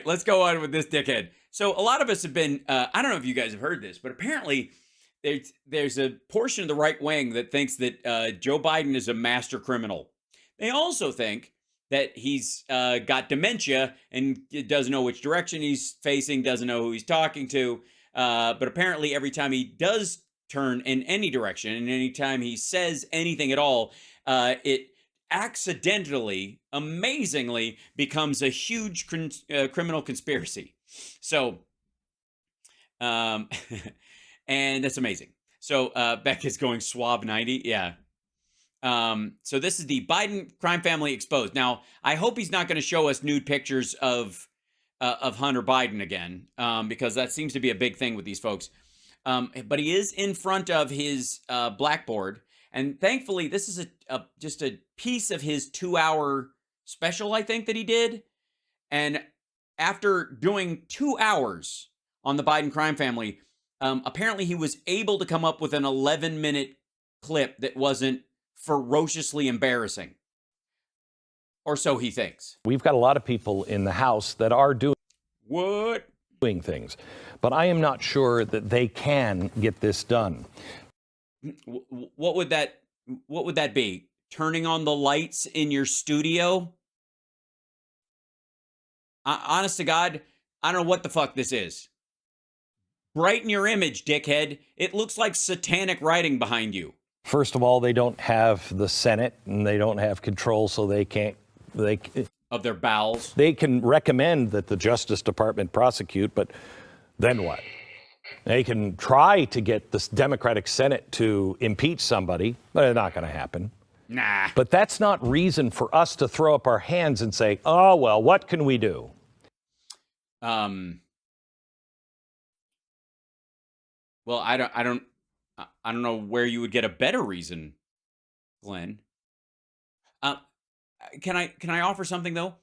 Let's go on with this dickhead. So a lot of us have been, I don't know if you guys have heard this, but apparently there's a portion of the right wing that thinks that Joe Biden is a master criminal. They also think that he's got dementia and doesn't know which direction he's facing, doesn't know who he's talking to. But apparently every time he does turn in any direction and anytime he says anything at all, it accidentally, amazingly, becomes a huge criminal conspiracy. So, and that's amazing. So Beck is going Swab 90. Yeah. So this is the Biden crime family exposed. Now, I hope he's not going to show us nude pictures of Hunter Biden again, because that seems to be a big thing with these folks. But he is in front of his Blackboard. And thankfully, this is just a piece of his 2-hour special, I think, that he did. And after doing 2 hours on the Biden crime family, apparently he was able to come up with an 11-minute clip that wasn't ferociously embarrassing. Or so he thinks. We've got a lot of people in the House that are doing things, but I am not sure that they can get this done. What would that be? Turning on the lights in your studio? Honest to God, I don't know what the fuck this is. Brighten your image, dickhead. It looks like satanic writing behind you. First of all, they don't have the Senate and they don't have control, so they can't. Of their bowels. They can recommend that the Justice Department prosecute, but then what? They can try to get the Democratic Senate to impeach somebody, but it's not going to happen. Nah. But that's not reason for us to throw up our hands and say, oh, well, what can we do? Well, I don't know where you would get a better reason, Glenn. Can I offer something though?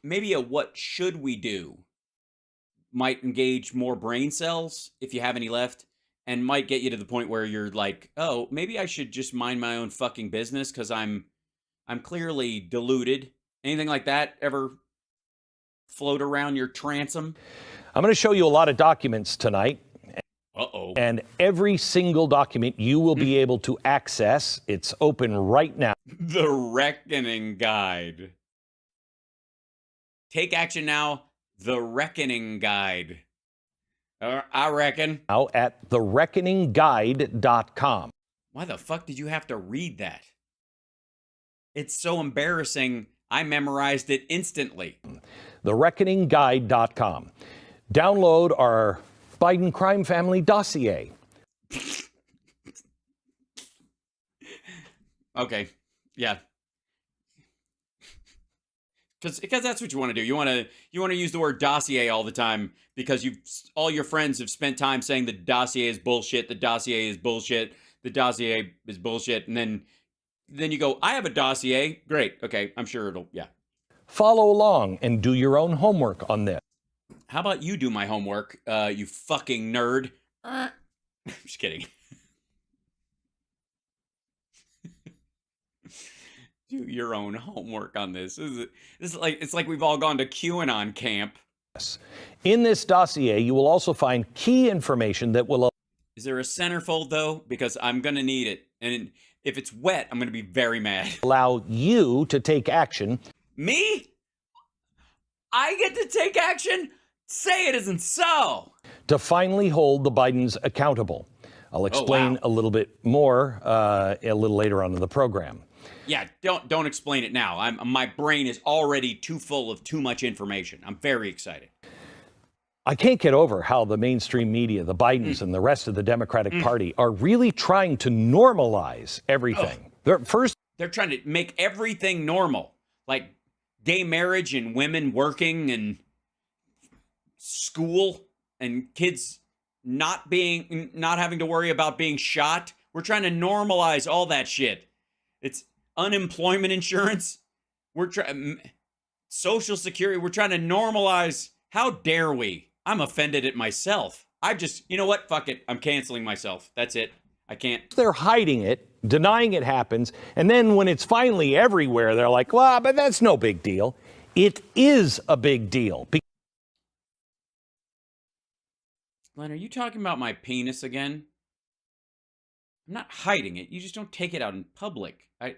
Maybe a what should we do might engage more brain cells if you have any left, and might get you to the point where you're like, oh, maybe I should just mind my own fucking business because I'm clearly deluded. Anything like that ever float around your transom? I'm going to show you a lot of documents tonight. Uh-oh. And every single document you will be able to access. It's open right now. The Reckoning Guide. Take action now. The Reckoning Guide. I reckon. Now at thereckoningguide.com. Why the fuck did you have to read that? It's so embarrassing. I memorized it instantly. Thereckoningguide.com. Download our Biden crime family dossier. Okay. Yeah. Because that's what you want to do. You want to use the word dossier all the time because all your friends have spent time saying the dossier is bullshit, the dossier is bullshit, the dossier is bullshit, and then you go, I have a dossier. Great. Okay, I'm sure yeah. Follow along and do your own homework on this. How about you do my homework, you fucking nerd? I'm just kidding. Do your own homework on this. It's like we've all gone to QAnon camp. In this dossier, you will also find key information that will... Is there a centerfold, though? Because I'm going to need it. And if it's wet, I'm going to be very mad. ...allow you to take action. Me? I get to take action? Say it isn't so. To finally hold the Bidens accountable. I'll explain a little bit more a little later on in the program. Yeah, don't explain it now. My brain is already too full of too much information. I'm very excited. I can't get over how the mainstream media, the Bidens and the rest of the Democratic Party are really trying to normalize everything. They're trying to make everything normal, like gay marriage and women working and school and kids not having to worry about being shot. We're trying to normalize all that shit. It's unemployment insurance. We're trying Social Security. We're trying to normalize. How dare we? I'm offended at myself. You know what? Fuck it. I'm canceling myself. That's it. I can't. They're hiding it, denying it happens. And then when it's finally everywhere, they're like, well, but that's no big deal. It is a big deal. Glenn, are you talking about my penis again? I'm not hiding it. You just don't take it out in public. I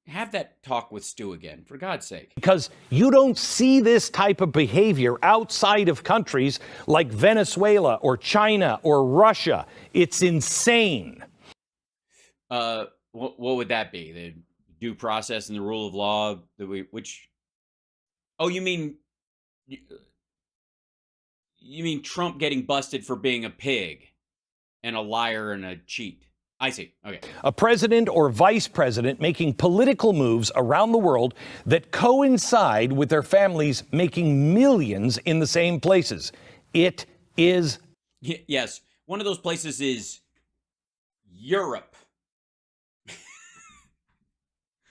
have that talk with Stu again, for God's sake. Because you don't see this type of behavior outside of countries like Venezuela or China or Russia. It's insane. What would that be? The due process and the rule of law that which? Oh, you mean Trump getting busted for being a pig and a liar and a cheat? I see. Okay. A president or vice president making political moves around the world that coincide with their families making millions in the same places. It is. Yes. One of those places is Europe.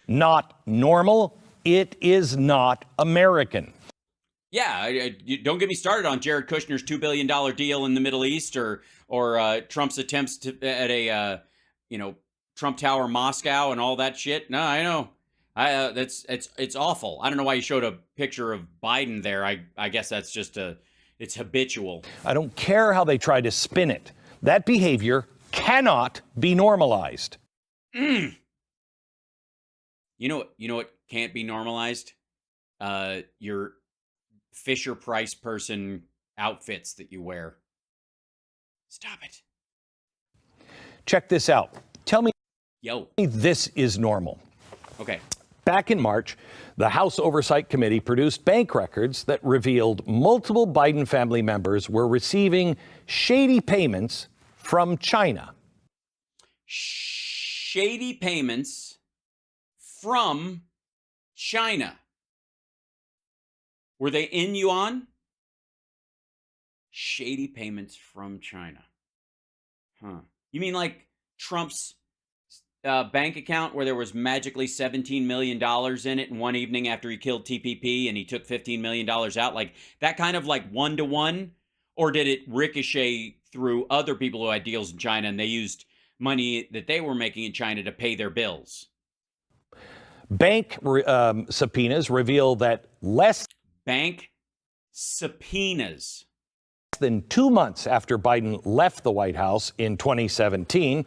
Not normal. It is not American. Yeah, don't get me started on Jared Kushner's $2 billion deal in the Middle East or Trump's attempts at a Trump Tower Moscow and all that shit. No, I know. It's awful. I don't know why you showed a picture of Biden there. I guess that's just it's habitual. I don't care how they try to spin it. That behavior cannot be normalized. You know what can't be normalized? Your Fisher Price person outfits that you wear. Stop it. Check this out. Tell me Yo. This is normal. Okay. Back in March, the House Oversight Committee produced bank records that revealed multiple Biden family members were receiving shady payments from China. Shady payments from China. Were they in yuan? Shady payments from China. Huh. You mean like Trump's bank account where there was magically $17 million in it in one evening after he killed TPP and he took $15 million out? Like that kind of like one-to-one? Or did it ricochet through other people who had deals in China and they used money that they were making in China to pay their bills? Bank subpoenas reveal that Bank subpoenas. Than 2 months after Biden left the White House in 2017,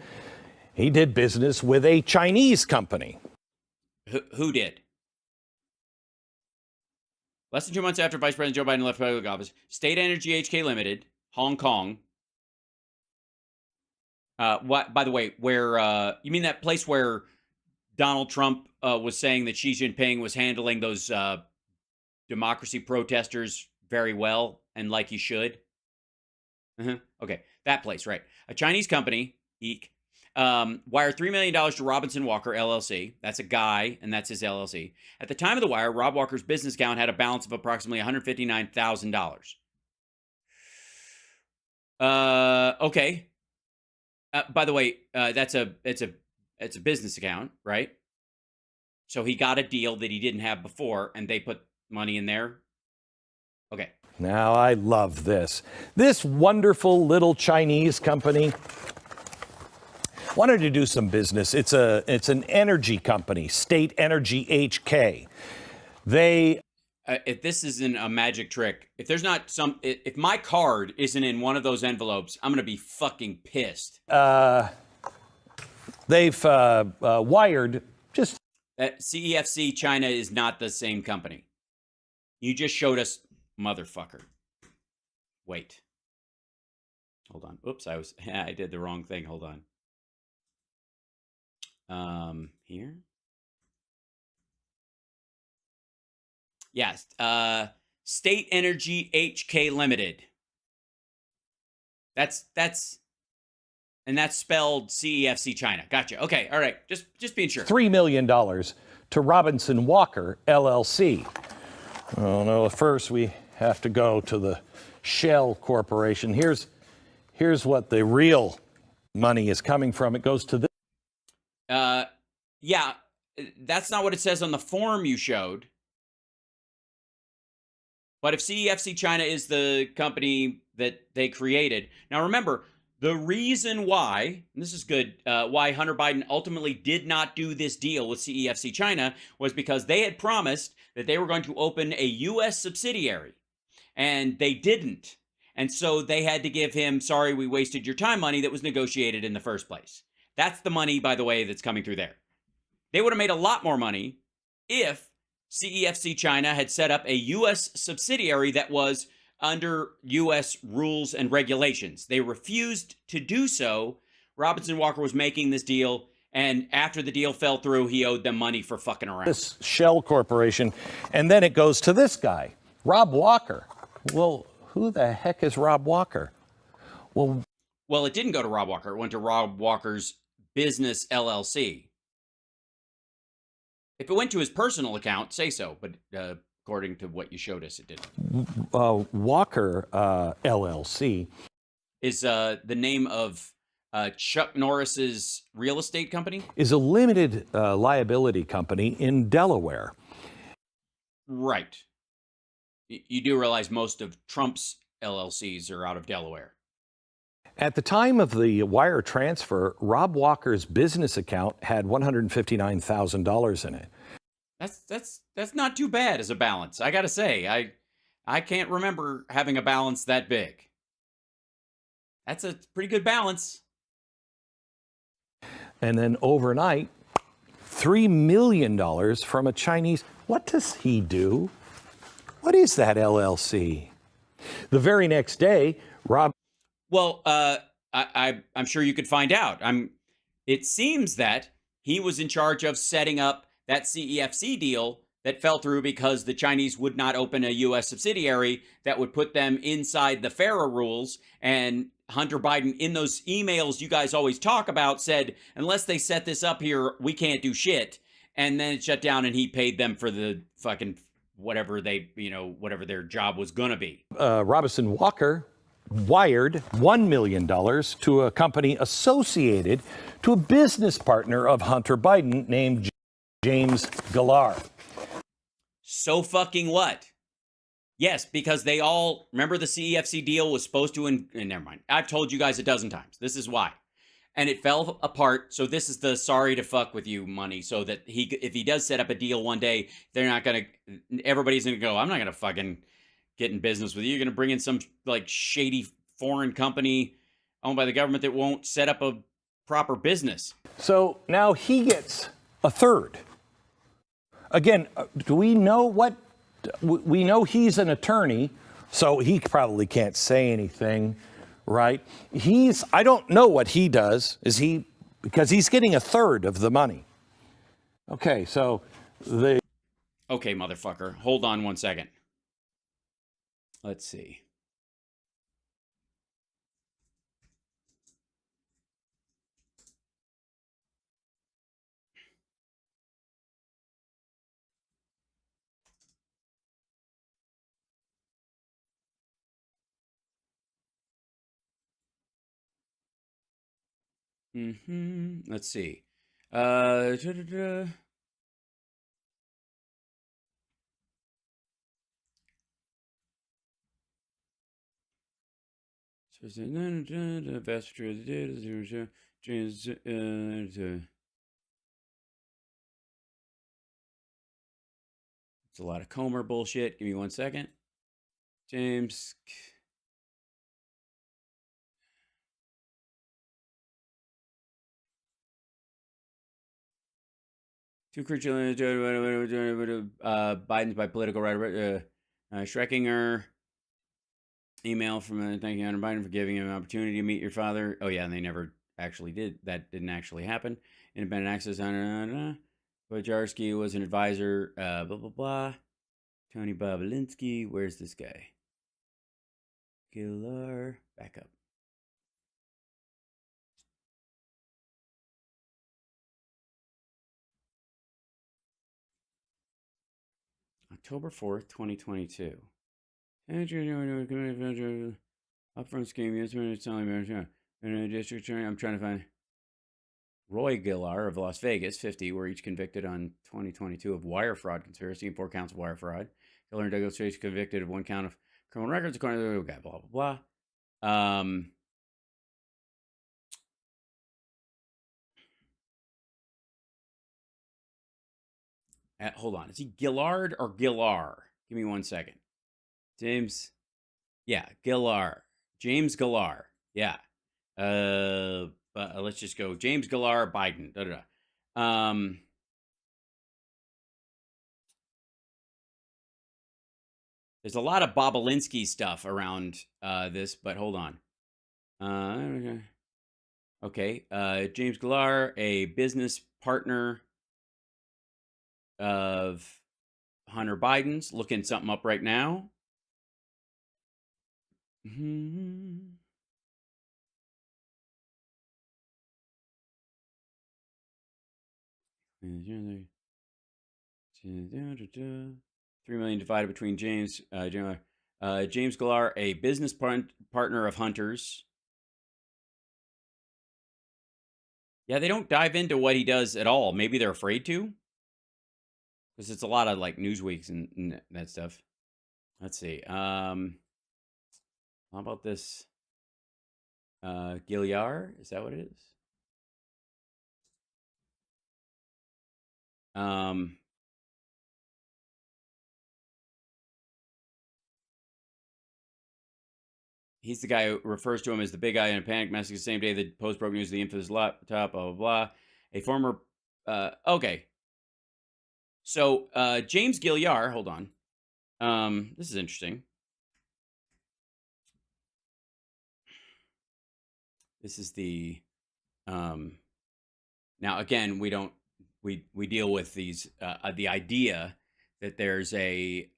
he did business with a Chinese company. Who did? Less than 2 months after Vice President Joe Biden left public office, State Energy HK Limited, Hong Kong. What? By the way, where you mean that place where Donald Trump was saying that Xi Jinping was handling those democracy protesters very well and like he should? Okay, that place, right. A Chinese company, eek, wired $3 million to Robinson Walker LLC. That's a guy, and that's his LLC. At the time of the wire, Rob Walker's business account had a balance of approximately $159,000. Okay. By the way, it's a business account, right? So he got a deal that he didn't have before, and they put money in there. Okay. Now, I love this. This wonderful little Chinese company wanted to do some business. It's an energy company, State Energy HK. They if this isn't a magic trick, if there's not if my card isn't in one of those envelopes, I'm gonna be fucking pissed. They've wired just CEFC China is not the same company. You just showed us, motherfucker. Wait. Hold on. Oops, I did the wrong thing. Hold on. Here. Yes. State Energy HK Limited. That's spelled CEFC China. Gotcha. Okay. All right. Just being sure. $3 million to Robinson Walker LLC. Oh no, first we have to go to the Shell Corporation. Here's what the real money is coming from. It goes to this. Yeah, that's not what it says on the form you showed. But if CEFC China is the company that they created, now remember, The reason why, and this is good, why Hunter Biden ultimately did not do this deal with CEFC China was because they had promised that they were going to open a U.S. subsidiary, and they didn't. And so they had to give him, sorry, we wasted your time money that was negotiated in the first place. That's the money, by the way, that's coming through there. They would have made a lot more money if CEFC China had set up a U.S. subsidiary that was under U.S. rules and regulations. They refused to do so. Robinson Walker was making this deal, and after the deal fell through, he owed them money for fucking around. This shell corporation, and then it goes to this guy, Rob Walker. Well, who the heck is Rob Walker? Well, it didn't go to Rob Walker. It went to Rob Walker's Business LLC. If it went to his personal account, say so, but according to what you showed us, it didn't. Walker LLC is the name of Chuck Norris's real estate company. Is a limited liability company in Delaware. Right. You do realize most of Trump's LLCs are out of Delaware. At the time of the wire transfer, Rob Walker's business account had $159,000 in it. That's not too bad as a balance. I got to say, I can't remember having a balance that big. That's a pretty good balance. And then overnight, $3 million from a Chinese. What does he do? What is that LLC? The very next day, Rob. Well, I'm sure you could find out. It seems that he was in charge of setting up that CEFC deal that fell through because the Chinese would not open a U.S. subsidiary that would put them inside the FARA rules. And Hunter Biden, in those emails you guys always talk about, said, unless they set this up here, we can't do shit. And then it shut down and he paid them for the fucking whatever whatever their job was going to be. Robinson Walker wired $1 million to a company associated to a business partner of Hunter Biden named James Gilliar. So fucking what? Yes, because they all, remember the CEFC deal was supposed to, and never mind. I've told you guys a dozen times. This is why. And it fell apart. So this is the sorry to fuck with you money. So that if he does set up a deal one day, they're not going to, everybody's going to go, I'm not going to fucking get in business with you. You're going to bring in some like shady foreign company owned by the government that won't set up a proper business. So now he gets a third. Again, do we know what? We know he's an attorney, so he probably can't say anything, right? I don't know what he does. Because he's getting a third of the money. Okay, so Okay, motherfucker. Hold on one second. Let's see. Let's see. It's a lot of Comer bullshit. Give me 1 second. James. Two creatures. Biden's by political writer. Schreckinger. Email from thanking Hunter Biden for giving him an opportunity to meet your father. Oh, yeah, and they never actually did. That didn't actually happen. Independent access. Bojarski was an advisor. Blah, blah, blah. Tony Bobolinsky. Where's this guy? Gilliar. Back up. October 4th, 2022. Upfront scheme. Yes, district attorney. I'm trying to find Roy Gilliar of Las Vegas, 50, were each convicted on 2022 of wire fraud conspiracy and 4 counts of wire fraud. Gilliar and Douglas Chase convicted of 1 count of criminal records according to blah blah blah. hold on. Is he Gillard or Gillar? Give me 1 second. James. Yeah, Gillar. James Gillar. Yeah. Let's just go James Gillar, Biden. Da, da, da. There's a lot of Bobulinski stuff around this, but hold on. Okay. James Gillar, a business partner of Hunter Biden's, looking something up right now. Mm-hmm. $3 million divided between James James Gillar, a business partner of Hunter's. Yeah, they don't dive into what he does at all. Maybe they're afraid to, because it's a lot of like Newsweeks and that stuff. Let's see. How about this? Gilliar, is that what it is? He's the guy who refers to him as the big guy in a panic message the same day the Post broke news of the infamous laptop, blah, blah, blah. A former, okay. So, James Gilliar, hold on. This is interesting. This is the, now again, we deal with these, the idea that there's a,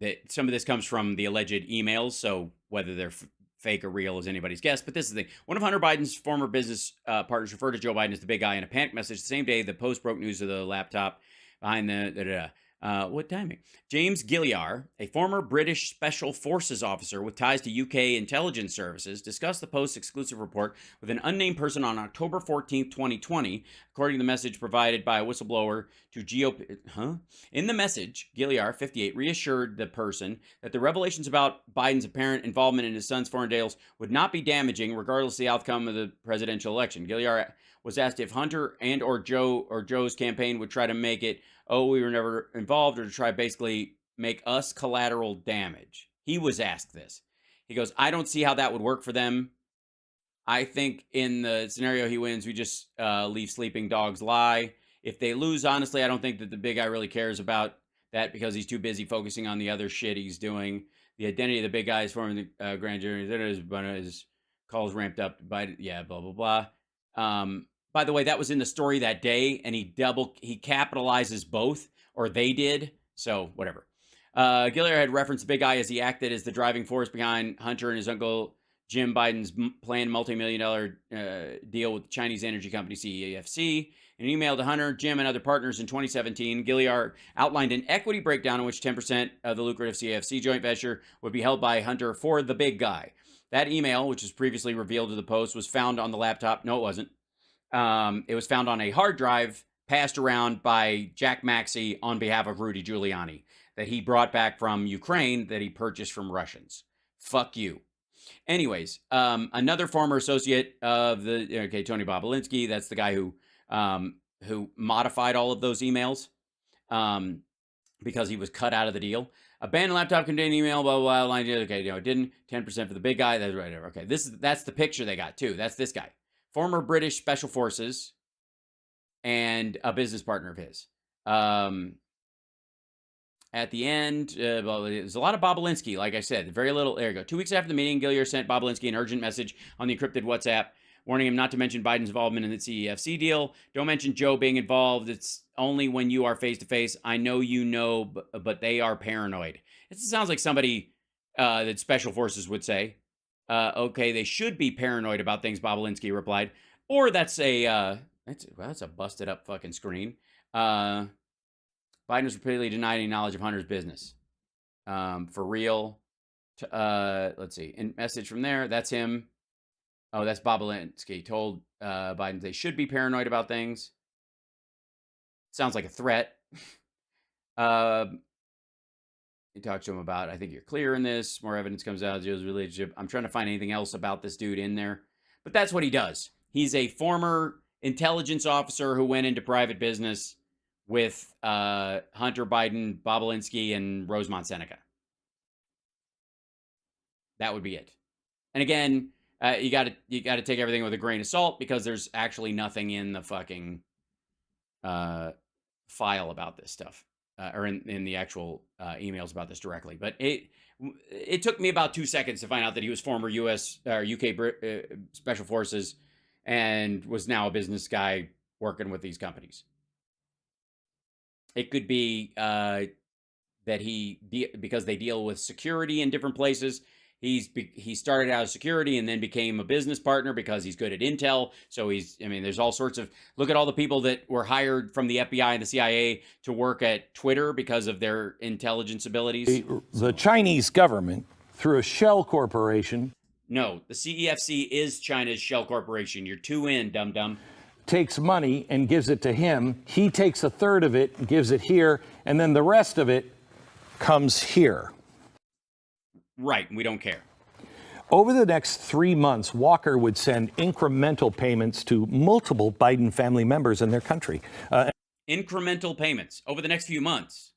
that some of this comes from the alleged emails. So whether they're fake or real is anybody's guess. But this is the thing. One of Hunter Biden's former business partners referred to Joe Biden as the big guy in a panic message the same day the Post broke news of the laptop behind the what timing? James Gilliar, a former British Special Forces officer with ties to UK intelligence services, discussed the Post's exclusive report with an unnamed person on October 14th, 2020, according to the message provided by a whistleblower to GOP. In the message, Gilliar, 58, reassured the person that the revelations about Biden's apparent involvement in his son's foreign deals would not be damaging, regardless of the outcome of the presidential election. Gilliar was asked if Hunter and or Joe's campaign would try to make it, oh, we were never involved, or to try basically make us collateral damage. He was asked this. He goes, I don't see how that would work for them. I think in the scenario he wins, we just leave sleeping dogs lie. If they lose, honestly, I don't think that the big guy really cares about that because he's too busy focusing on the other shit he's doing. The identity of the big guy is forming the grand jury. His calls ramped up by, yeah, blah, blah, blah. By the way, that was in the story that day, and he capitalizes both, or they did. So whatever. Gilliar had referenced the big guy as he acted as the driving force behind Hunter and his uncle Jim Biden's planned multi-million-dollar deal with the Chinese energy company CEFC. In an email to Hunter, Jim, and other partners in 2017, Gilliar outlined an equity breakdown in which 10% of the lucrative CEFC joint venture would be held by Hunter for the big guy. That email, which was previously revealed to the Post, was found on the laptop. No, it wasn't. It was found on a hard drive passed around by Jack Maxey on behalf of Rudy Giuliani that he brought back from Ukraine that he purchased from Russians. Fuck you. Anyways, another former associate of Tony Bobulinski, that's the guy who modified all of those emails because he was cut out of the deal. Abandoned laptop containing email, blah, blah, blah. Okay, it didn't. 10% for the big guy. That's right. Okay, that's the picture they got, too. That's this guy. Former British Special Forces and a business partner of his. At the end, there's a lot of Bobulinski, like I said. Very little. There you go. 2 weeks after the meeting, Gilliar sent Bobulinski an urgent message on the encrypted WhatsApp, warning him not to mention Biden's involvement in the CEFC deal. Don't mention Joe being involved. It's only when you are face-to-face. I know you know, but they are paranoid. It sounds like somebody that Special Forces would say. Okay, they should be paranoid about things, Bobulinski replied. Or that's a busted up fucking screen. Biden has repeatedly denied any knowledge of Hunter's business. For real. Let's see. In message from there, that's him. Oh, that's Bobulinski. Told Biden they should be paranoid about things. Sounds like a threat. He talks to him about, I think you're clear in this. More evidence comes out of Joe's relationship. I'm trying to find anything else about this dude in there. But that's what he does. He's a former intelligence officer who went into private business with Hunter Biden, Bobulinski, and Rosemont Seneca. That would be it. And again, you got to take everything with a grain of salt because there's actually nothing in the fucking file about this stuff, or in the actual emails about this directly. But it took me about 2 seconds to find out that he was former U.S. or UK Special Forces and was now a business guy working with these companies. It could be that because they deal with security in different places. He started out as security and then became a business partner because he's good at intel. So there's all sorts of, look at all the people that were hired from the FBI and the CIA to work at Twitter because of their intelligence abilities. The Chinese government, through a shell corporation. No, the CEFC is China's shell corporation. You're too in, dum-dum. Takes money and gives it to him. He takes a third of it and gives it here, and then the rest of it comes here. Right, we don't care. Over the next 3 months, Walker would send incremental payments to multiple Biden family members in their country. Incremental payments over the next few months.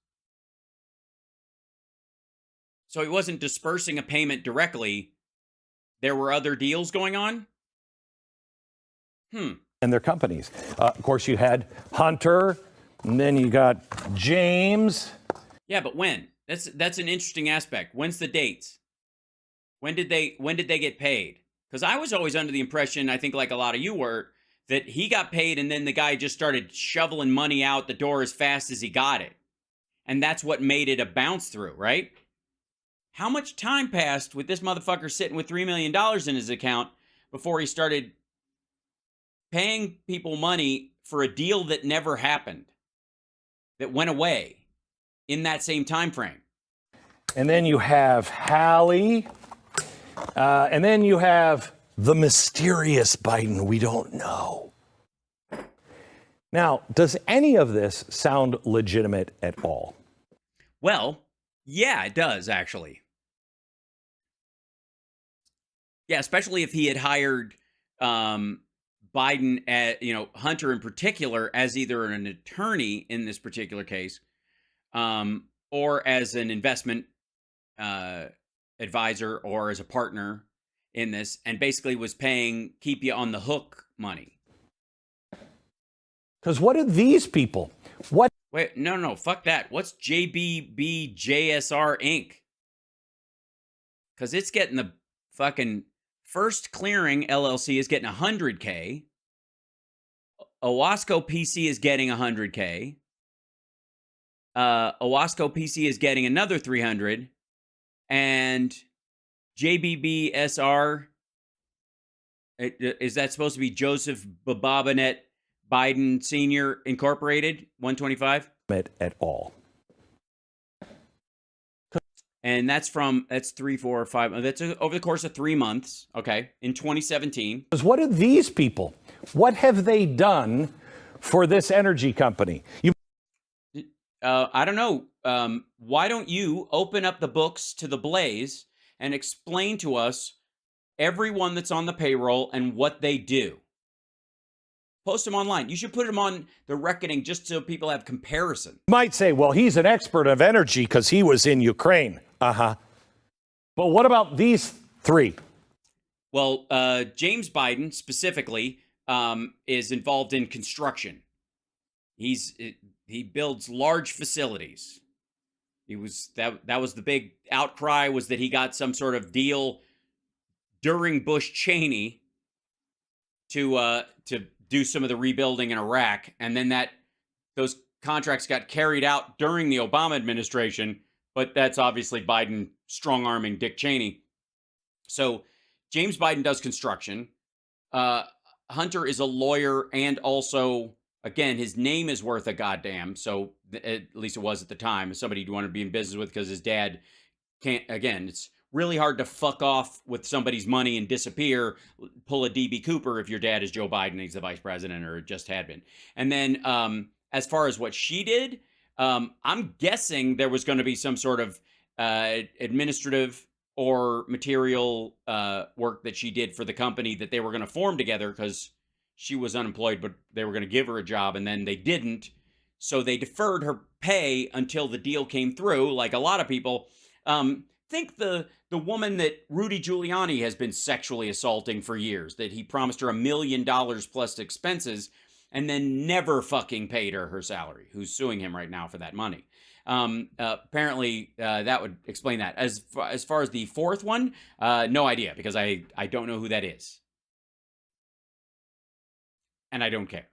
So he wasn't dispersing a payment directly. There were other deals going on? And their companies. Of course, you had Hunter, and then you got James. Yeah, but when? That's an interesting aspect. When's the dates? When did they get paid? Because I was always under the impression, I think like a lot of you were, that he got paid and then the guy just started shoveling money out the door as fast as he got it. And that's what made it a bounce through, right? How much time passed with this motherfucker sitting with $3 million in his account before he started paying people money for a deal that never happened, that went away in that same time frame? And then you have Hallie. And then you have the mysterious Biden we don't know. Now, does any of this sound legitimate at all? Well, yeah, it does, actually. Yeah, especially if he had hired Biden, Hunter in particular, as either an attorney in this particular case, or as an investment advisor or as a partner in this, and basically was paying keep you on the hook money. Because what are these people? Wait, no, fuck that. What's JBBJSR Inc.? Because it's getting the fucking First Clearing LLC is getting $100K. Owasco PC is getting $100K. Owasco PC is getting another $300. And JBBSR, is that supposed to be Joseph Bobabinet Biden Sr. Incorporated, 125? At all. And that's 3, 4, 5. That's over the course of 3 months, okay, in 2017. What are these people? What have they done for this energy company? I don't know. Why don't you open up the books to the Blaze and explain to us everyone that's on the payroll and what they do? Post them online. You should put them on the reckoning just so people have comparison. You might say, well, he's an expert of energy because he was in Ukraine. But what about these three? Well, James Biden specifically is involved in construction. He builds large facilities. That was the big outcry, was that he got some sort of deal during Bush Cheney to do some of the rebuilding in Iraq, and then those contracts got carried out during the Obama administration. But that's obviously Biden strong-arming Dick Cheney. So James Biden does construction. Hunter is a lawyer, and also, again, his name is worth a goddamn. So at least it was at the time. Somebody you want to be in business with because his dad can't. Again, it's really hard to fuck off with somebody's money and disappear. Pull a DB Cooper if your dad is Joe Biden, he's the vice president, or just had been. And then as far as what she did, I'm guessing there was going to be some sort of administrative or material work that she did for the company that they were going to form together, because she was unemployed, but they were going to give her a job, and then they didn't. So they deferred her pay until the deal came through, like a lot of people. Think the woman that Rudy Giuliani has been sexually assaulting for years, that he promised her $1 million plus expenses and then never fucking paid her salary, who's suing him right now for that money. Apparently, that would explain that. As far as the fourth one, no idea, because I don't know who that is. And I don't care.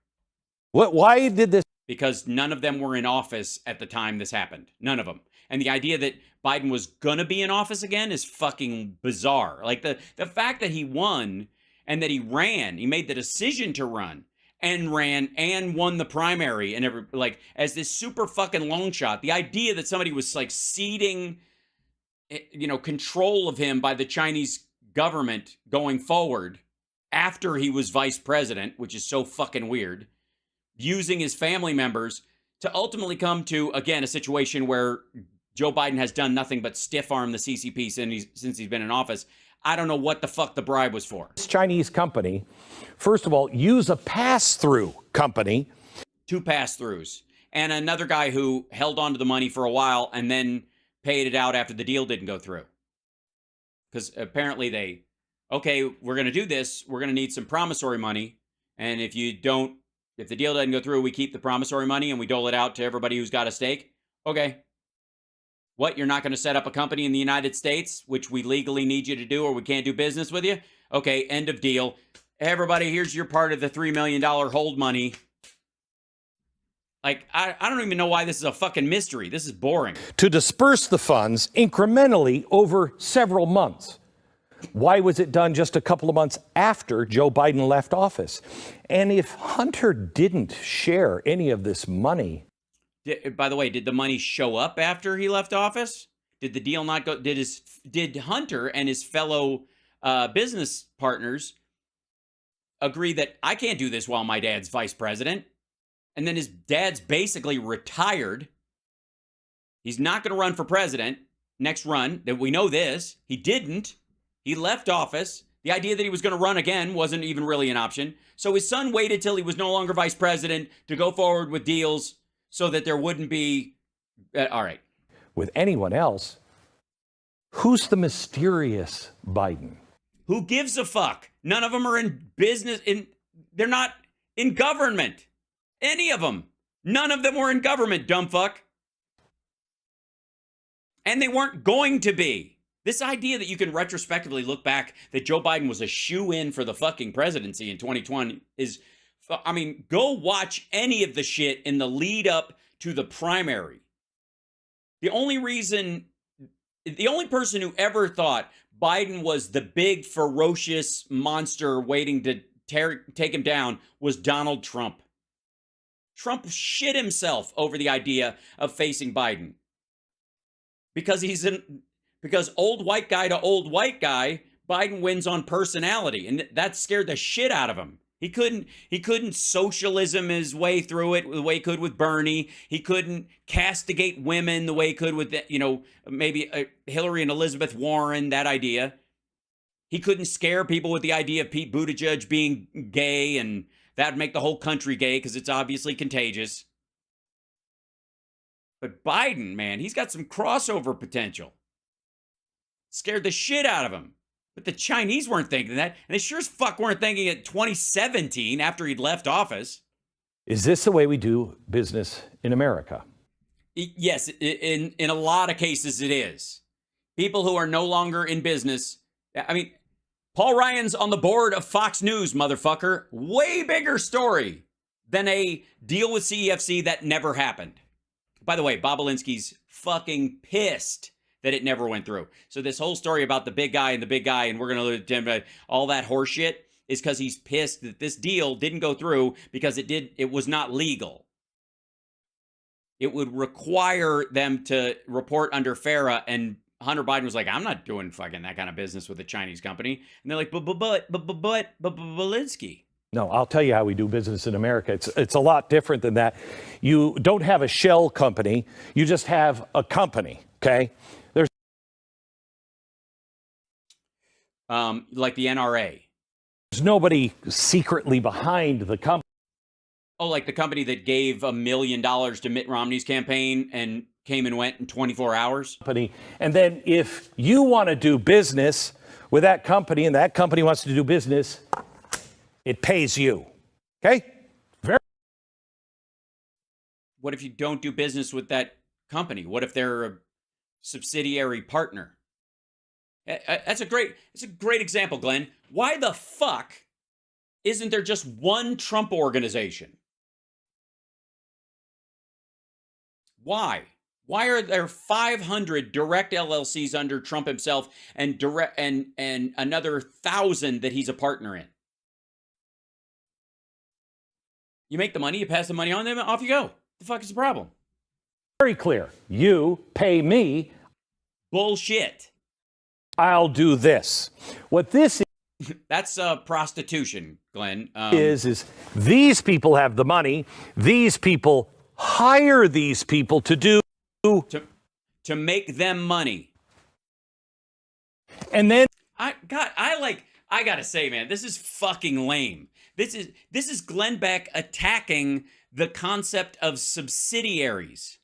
Why did this? Because none of them were in office at the time this happened. None of them. And the idea that Biden was going to be in office again is fucking bizarre. Like the fact that he won and that he ran, he made the decision to run and ran and won the primary and like as this super fucking long shot. The idea that somebody was like ceding, control of him by the Chinese government going forward after he was vice president, which is so fucking weird, using his family members to ultimately come to, again, a situation where Joe Biden has done nothing but stiff arm the CCP since he's been in office. I don't know what the fuck the bribe was for. This Chinese company, first of all, use a pass-through company. 2 pass-throughs. And another guy who held on to the money for a while and then paid it out after the deal didn't go through. Because apparently okay, we're going to do this. We're going to need some promissory money. And if the deal doesn't go through, we keep the promissory money and we dole it out to everybody who's got a stake. Okay. What, you're not going to set up a company in the United States, which we legally need you to do, or we can't do business with you? Okay, end of deal. Everybody, here's your part of the $3 million hold money. Like, I don't even know why this is a fucking mystery. This is boring. To disperse the funds incrementally over several months. Why was it done just a couple of months after Joe Biden left office? And if Hunter didn't share any of this money... By the way, did the money show up after he left office? Did the deal not go? Did Hunter and his fellow business partners agree that I can't do this while my dad's vice president? And then his dad's basically retired. He's not going to run for president next run. That we know this. He didn't. He left office. The idea that he was going to run again wasn't even really an option. So his son waited till he was no longer vice president to go forward with deals so that there wouldn't be... all right. With anyone else, who's the mysterious Biden? Who gives a fuck? None of them are in business. They're not in government. Any of them. None of them were in government, dumb fuck. And they weren't going to be. This idea that you can retrospectively look back that Joe Biden was a shoo-in for the fucking presidency in 2020 is, I mean, go watch any of the shit in the lead up to the primary. The only person who ever thought Biden was the big, ferocious monster waiting to take him down was Donald Trump. Trump shit himself over the idea of facing Biden. Because old white guy to old white guy, Biden wins on personality, and that scared the shit out of him. He couldn't socialism his way through it the way he could with Bernie. He couldn't castigate women the way he could with, maybe Hillary and Elizabeth Warren, that idea. He couldn't scare people with the idea of Pete Buttigieg being gay, and that would make the whole country gay because it's obviously contagious. But Biden, man, he's got some crossover potential. Scared the shit out of him. But the Chinese weren't thinking that. And they sure as fuck weren't thinking it 2017 after he'd left office. Is this the way we do business in America? Yes, in a lot of cases it is. People who are no longer in business. I mean, Paul Ryan's on the board of Fox News, motherfucker. Way bigger story than a deal with CEFC that never happened. By the way, Bobolinsky's fucking pissed that it never went through. So this whole story about the big guy and we're going to all that horseshit is because he's pissed that this deal didn't go through because it was not legal. It would require them to report under FARA, and Hunter Biden was like, I'm not doing fucking that kind of business with a Chinese company. And they're like, but Bolinsky. No, I'll tell you how we do business in America. It's a lot different than that. You don't have a shell company. You just have a company, okay? Like the NRA. There's nobody secretly behind the company. Oh, like the company that gave $1 million to Mitt Romney's campaign and came and went in 24 hours? And then if you want to do business with that company and that company wants to do business, it pays you. Okay? What if you don't do business with that company? What if they're a subsidiary partner? That's a great example, Glenn. Why the fuck isn't there just one Trump organization? Why? Why are there 500 direct LLCs under Trump himself and another 1,000 that he's a partner in? You make the money, you pass the money on, then off you go. The fuck is the problem? Very clear. You pay me. Bullshit. I'll do this. What this is. That's prostitution, Glenn. Is these people have the money. These people hire these people to do. To make them money. And then. I gotta say, man, this is fucking lame. This is Glenn Beck attacking the concept of subsidiaries.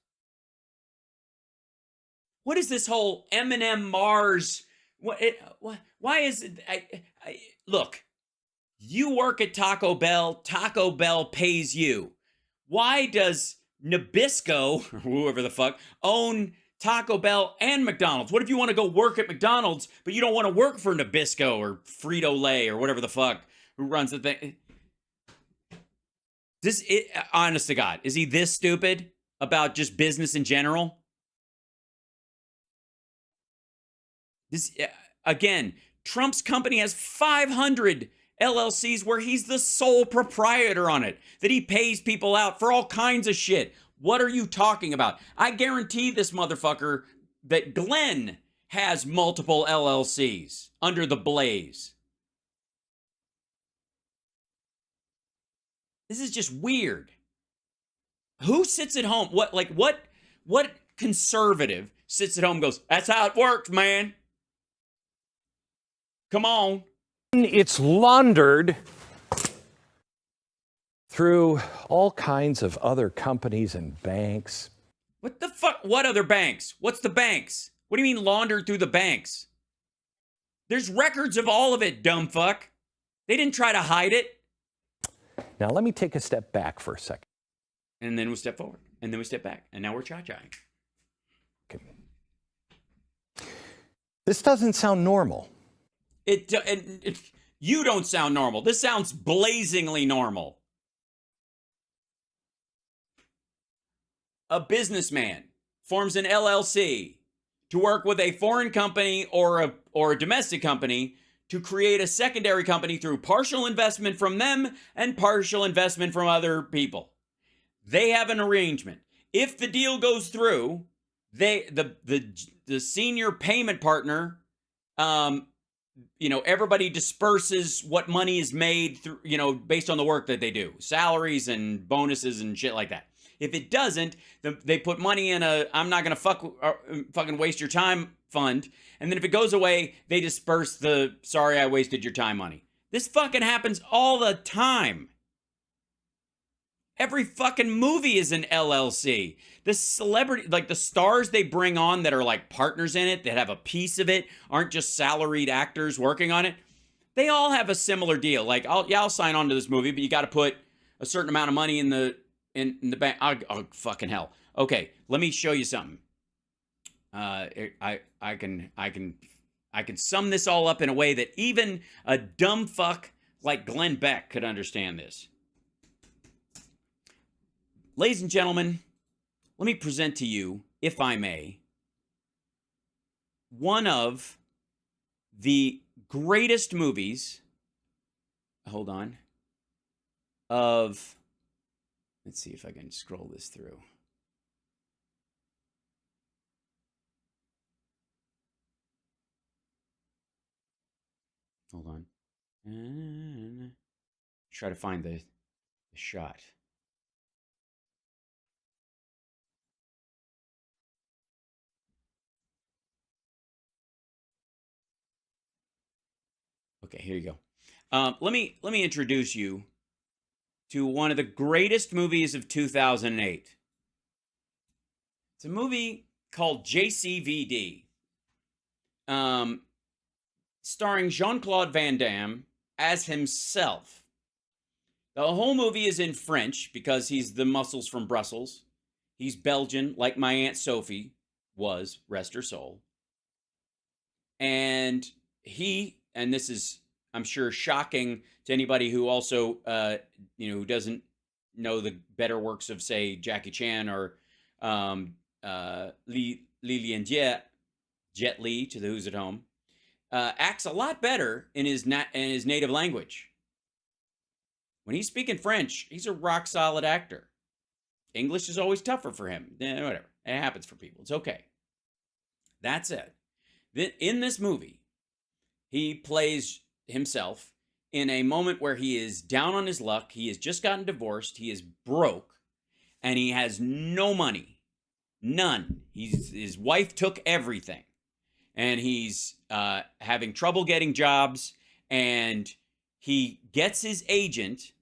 What is this whole M&M Mars? Why is it? Look, you work at Taco Bell. Taco Bell pays you. Why does Nabisco, or whoever the fuck, own Taco Bell and McDonald's? What if you want to go work at McDonald's, but you don't want to work for Nabisco or Frito-Lay or whatever the fuck who runs the thing? Honest to God, is he this stupid about just business in general? Again, Trump's company has 500 LLCs where he's the sole proprietor on it, that he pays people out for all kinds of shit. What are you talking about? I guarantee this motherfucker that Glenn has multiple LLCs under the blaze. This is just weird. Who sits at home? What conservative sits at home and goes, that's how it works, man? Come on. It's laundered through all kinds of other companies and banks. What the fuck? What other banks? What's the banks? What do you mean laundered through the banks? There's records of all of it, dumb fuck. They didn't try to hide it. Now, let me take a step back for a second. And then we'll step forward. And then we step back. And now we're cha-chaing. Okay. This doesn't sound normal. You don't sound normal. This sounds blazingly normal. A businessman forms an LLC to work with a foreign company or a domestic company to create a secondary company through partial investment from them and partial investment from other people. They have an arrangement. If the deal goes through, the senior payment partner, everybody disperses what money is made through, based on the work that they do, salaries and bonuses and shit like that. If it doesn't, they put money in a I'm not gonna fucking waste your time fund, and then if it goes away, they disperse the sorry I wasted your time money. This fucking happens all the time. Every fucking movie is an LLC. The celebrity, like the stars they bring on that are like partners in it, that have a piece of it, aren't just salaried actors working on it. They all have a similar deal. Like, I'll sign on to this movie, but you got to put a certain amount of money in the bank. Oh, fucking hell. Okay, let me show you something. I can sum this all up in a way that even a dumb fuck like Glenn Beck could understand this. Ladies and gentlemen, let me present to you, if I may, one of the greatest movies, hold on, let's see if I can scroll this through. Hold on. Try to find the shot. Okay, here you go. Let me introduce you to one of the greatest movies of 2008. It's a movie called JCVD, um, starring Jean-Claude Van Damme as himself. The whole movie is in French because he's the muscles from Brussels. He's Belgian, like my Aunt Sophie was, rest her soul. And this is, I'm sure, shocking to anybody who also, who doesn't know the better works of, say, Jackie Chan or Li Lian Jet Li, to the Who's at Home, acts a lot better in his native language. When he's speaking French, he's a rock solid actor. English is always tougher for him. Whatever. It happens for people. It's okay. That said, in this movie, he plays himself in a moment where he is down on his luck. He has just gotten divorced. He is broke, and he has no money. None. His wife took everything, and he's having trouble getting jobs, and he gets his agent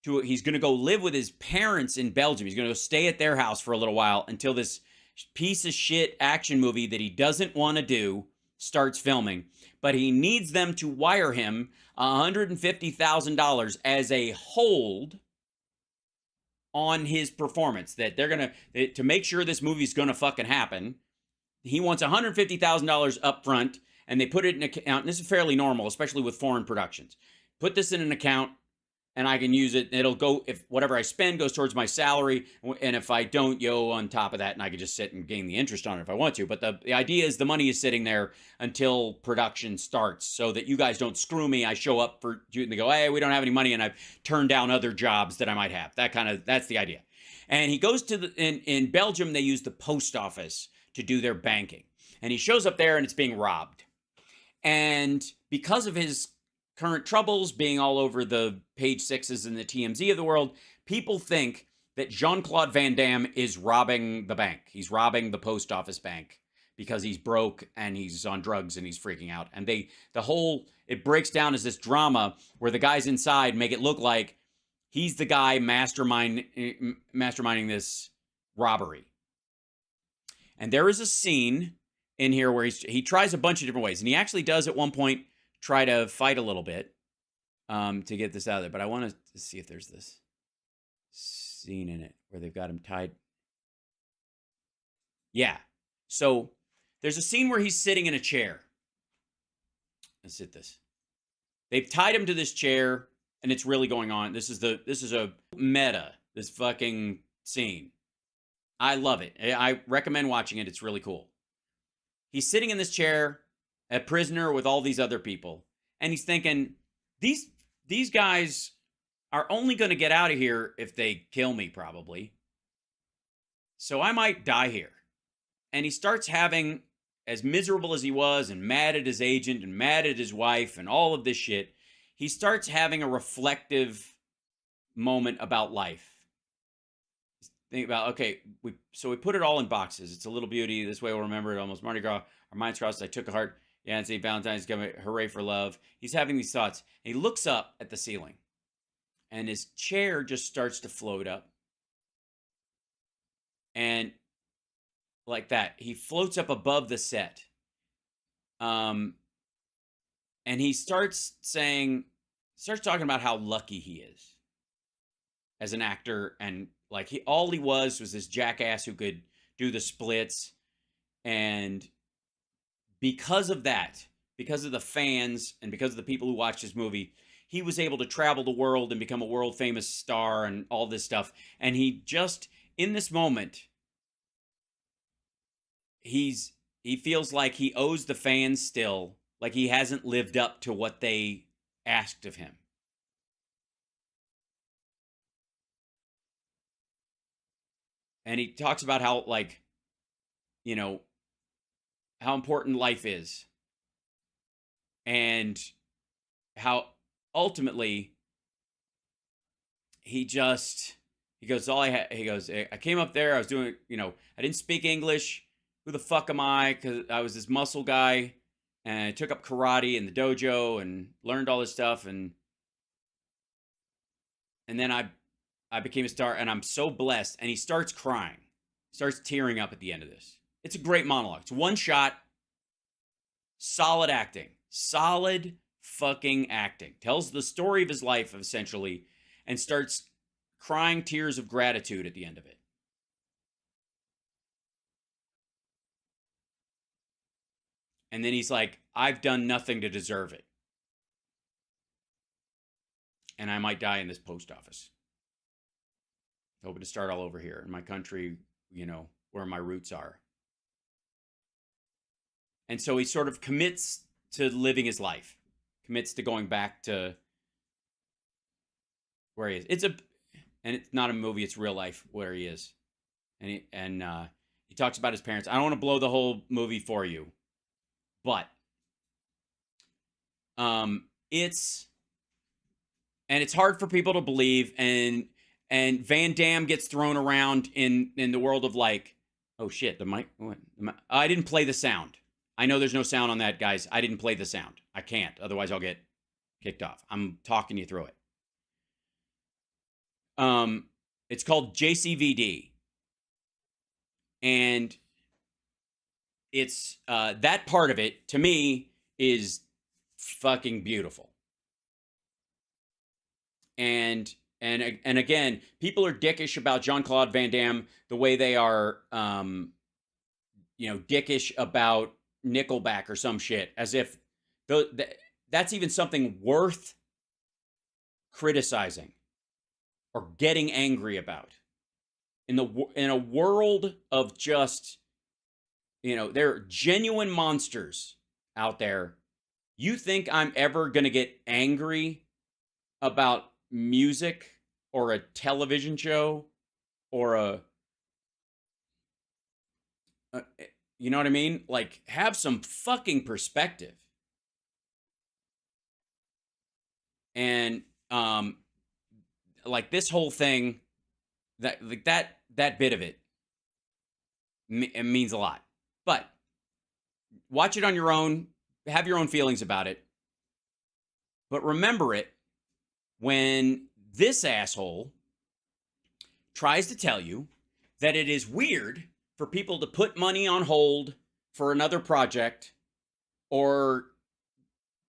he's going to go live with his parents in Belgium. He's going to go stay at their house for a little while until this piece of shit action movie that he doesn't want to do starts filming. But he needs them to wire him $150,000 as a hold on his performance, that they're going to make sure this movie's going to fucking happen. He wants $150,000 up front, and they put it in an account. And this is fairly normal, especially with foreign productions. Put this in an account, and I can use it. It'll go, if whatever I spend goes towards my salary, and if I don't, on top of that, and I can just sit and gain the interest on it if I want to. But the idea is the money is sitting there until production starts, so that you guys don't screw me. I show up for you, and they go, hey, we don't have any money, and I've turned down other jobs that I might have. That's the idea. And he goes to in Belgium, they use the post office to do their banking. And he shows up there, and it's being robbed. And because of his current troubles being all over the page sixes and the TMZ of the world, people think that Jean-Claude Van Damme is robbing the bank. He's robbing the post office bank because he's broke and he's on drugs and he's freaking out. And it breaks down as this drama where the guys inside make it look like he's the guy masterminding this robbery. And there is a scene in here where he tries a bunch of different ways. And he actually does at one point try to fight a little bit to get this out of there. But I want to see if there's this scene in it where they've got him tied. Yeah. So there's a scene where he's sitting in a chair. Let's hit this. They've tied him to this chair, and it's really going on. This is a meta, this fucking scene. I love it. I recommend watching it. It's really cool. He's sitting in this chair, a prisoner with all these other people. And he's thinking, these guys are only going to get out of here if they kill me, probably. So I might die here. And he starts having, as miserable as he was and mad at his agent and mad at his wife and all of this shit, he starts having a reflective moment about life. Think about, okay, we put it all in boxes. It's a little beauty. This way we'll remember it. Almost Mardi Gras. Our minds crossed. I took a heart. Yeah, and St. Valentine's Day, hooray for love. He's having these thoughts. And he looks up at the ceiling, and his chair just starts to float up. And like that, he floats up above the set. And he starts talking about how lucky he is as an actor, and like all he was this jackass who could do the splits. And because of that, because of the fans and because of the people who watched his movie, he was able to travel the world and become a world famous star and all this stuff. And he just, in this moment, he feels like he owes the fans still, like he hasn't lived up to what they asked of him. And he talks about how, like, how important life is. And how ultimately he goes, I came up there, I was doing, I didn't speak English. Who the fuck am I? Because I was this muscle guy, and I took up karate in the dojo and learned all this stuff. And And then I became a star, and I'm so blessed. And he starts crying, starts tearing up at the end of this. It's a great monologue. It's one shot, solid acting, solid fucking acting. Tells the story of his life, essentially, and starts crying tears of gratitude at the end of it. And then he's like, I've done nothing to deserve it. And I might die in this post office. Hoping to start all over here in my country, you know, where my roots are. And so he sort of commits to living his life, commits to going back to where he is. And it's not a movie, it's real life where he is. And he talks about his parents. I don't want to blow the whole movie for you, but it's hard for people to believe, and Van Damme gets thrown around in the world of like, oh shit, the mic. I didn't play the sound. I know there's no sound on that, guys. I didn't play the sound. I can't, otherwise I'll get kicked off. I'm talking you through it. It's called JCVD, and it's that part of it to me is fucking beautiful. And again, people are dickish about Jean-Claude Van Damme the way they are, dickish about Nickelback or some shit, as if that's even something worth criticizing or getting angry about. In a world of just, there are genuine monsters out there. You think I'm ever going to get angry about music or a television show or you know what I mean? Like, have some fucking perspective. And like this whole thing, that bit of it means a lot. But watch it on your own, have your own feelings about it. But remember it when this asshole tries to tell you that it is weird for people to put money on hold for another project or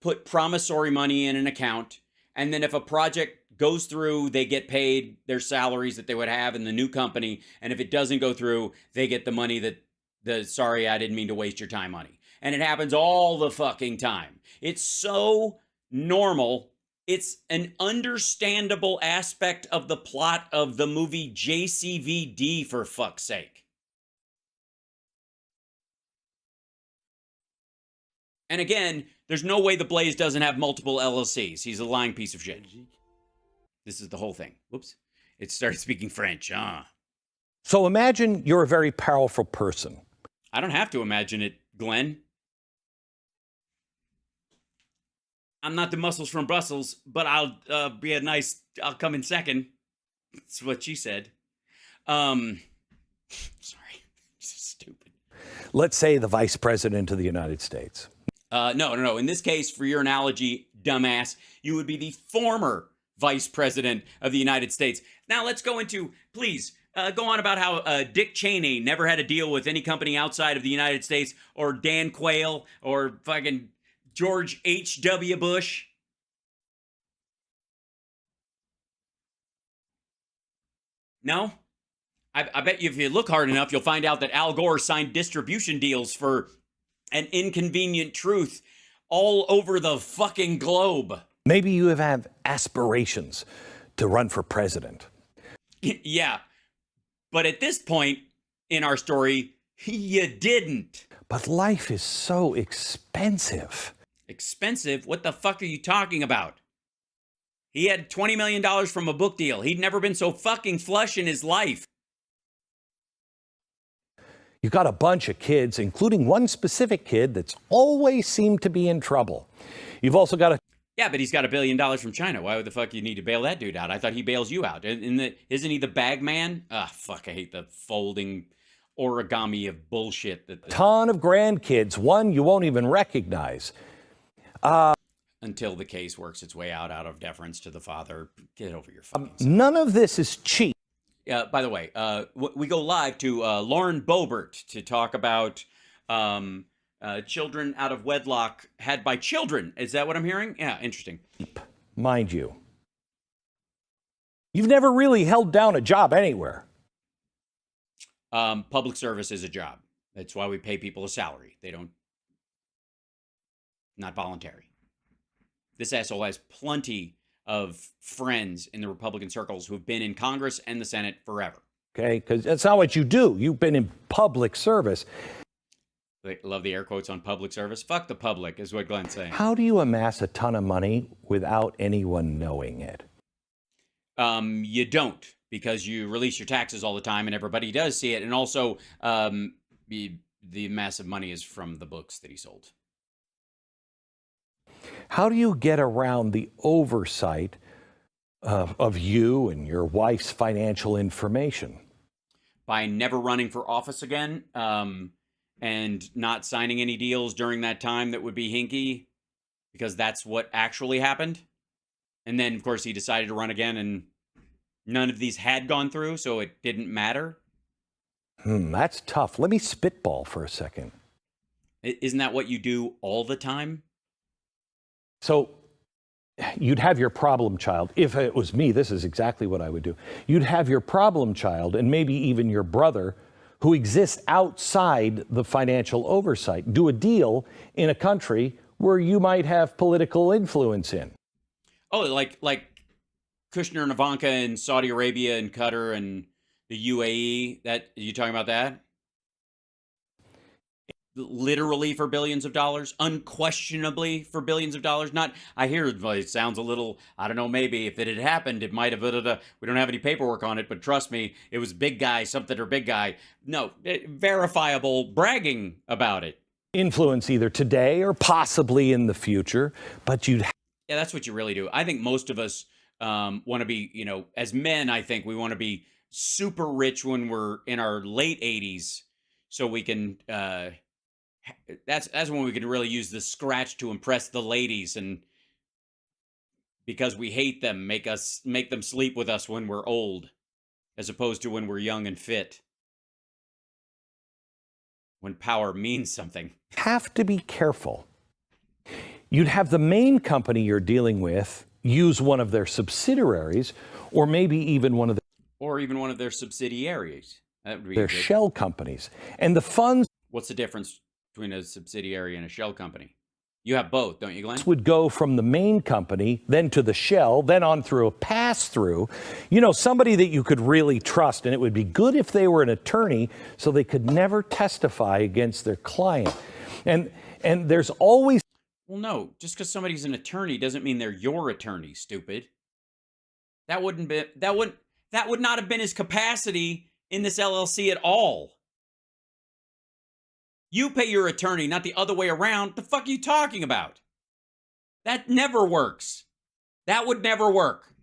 put promissory money in an account, and then if a project goes through, they get paid their salaries that they would have in the new company, and if it doesn't go through, they get the money that sorry, I didn't mean to waste your time money. And it happens all the fucking time. It's so normal. It's an understandable aspect of the plot of the movie JCVD, for fuck's sake. And again, there's no way the Blaze doesn't have multiple LLCs. He's a lying piece of shit. This is the whole thing. Whoops. It started speaking French. So imagine you're a very powerful person. I don't have to imagine it, Glenn. I'm not the muscles from Brussels, but I'll I'll come in second. That's what she said. Sorry. This is stupid. Let's say the vice president of the United States. No. In this case, for your analogy, dumbass, you would be the former vice president of the United States. Now let's go into, please, go on about how Dick Cheney never had a deal with any company outside of the United States, or Dan Quayle, or fucking George H.W. Bush. No? I bet you if you look hard enough, you'll find out that Al Gore signed distribution deals for an inconvenient truth all over the fucking globe. Maybe you have aspirations to run for president. Yeah. But at this point in our story, you didn't. But life is so expensive. Expensive? What the fuck are you talking about? He had $20 million from a book deal. He'd never been so fucking flush in his life. You've got a bunch of kids, including one specific kid that's always seemed to be in trouble. You've also got a... Yeah, but he's got $1 billion from China. Why the fuck you need to bail that dude out? I thought he bails you out. Isn't he the bag man? Fuck, I hate the folding origami of bullshit. Ton of grandkids, one you won't even recognize. until the case works its way out of deference to the father. Get over your fucking self. None of this is cheap. By the way, we go live to Lauren Boebert to talk about children out of wedlock had by children. Is that what I'm hearing? Yeah, interesting. Mind you. You've never really held down a job anywhere. Public service is a job. That's why we pay people a salary. They don't, not voluntary. This asshole has plenty of friends in the Republican circles who've been in Congress and the Senate forever. Okay, because that's not what you do. You've been in public service. I love the air quotes on public service. Fuck the public is what Glenn's saying. How do you amass a ton of money without anyone knowing it? You don't, because you release your taxes all the time and everybody does see it. And also, the massive money is from the books that he sold. How do you get around the oversight of you and your wife's financial information? By never running for office again, and not signing any deals during that time that would be hinky, because that's what actually happened. And then, of course, he decided to run again, and none of these had gone through, so it didn't matter. That's tough. Let me spitball for a second. Isn't that what you do all the time? So you'd have your problem child. If it was me, this is exactly what I would do. You'd have your problem child and maybe even your brother who exists outside the financial oversight do a deal in a country where you might have political influence in. Oh, like Kushner and Ivanka in Saudi Arabia and Qatar and the UAE. That, are you talking about that? Literally for billions of dollars, unquestionably for billions of dollars. Not, I hear it sounds a little, I don't know, maybe if it had happened, it might have, we don't have any paperwork on it, but trust me, it was big guy, something or big guy. No, verifiable bragging about it. Influence either today or possibly in the future, but you'd. Yeah, that's what you really do. I think most of us want to be, as men, I think we want to be super rich when we're in our late 80s so we can, that's when we can really use the scratch to impress the ladies, and because we hate them, make them sleep with us when we're old, as opposed to when we're young and fit. When power means something. Have to be careful. You'd have the main company you're dealing with use one of their subsidiaries, or maybe even one of their subsidiaries. That would be their good. Shell companies. And the funds. What's the difference between a subsidiary and a shell company? You have both, don't you, Glenn? Would go from the main company, then to the shell, then on through a pass-through. Somebody that you could really trust, and it would be good if they were an attorney so they could never testify against their client. And there's always. Well, no, just because somebody's an attorney doesn't mean they're your attorney, stupid. That would not have been his capacity in this LLC at all. You pay your attorney, not the other way around. The fuck are you talking about? That never works. That would never work.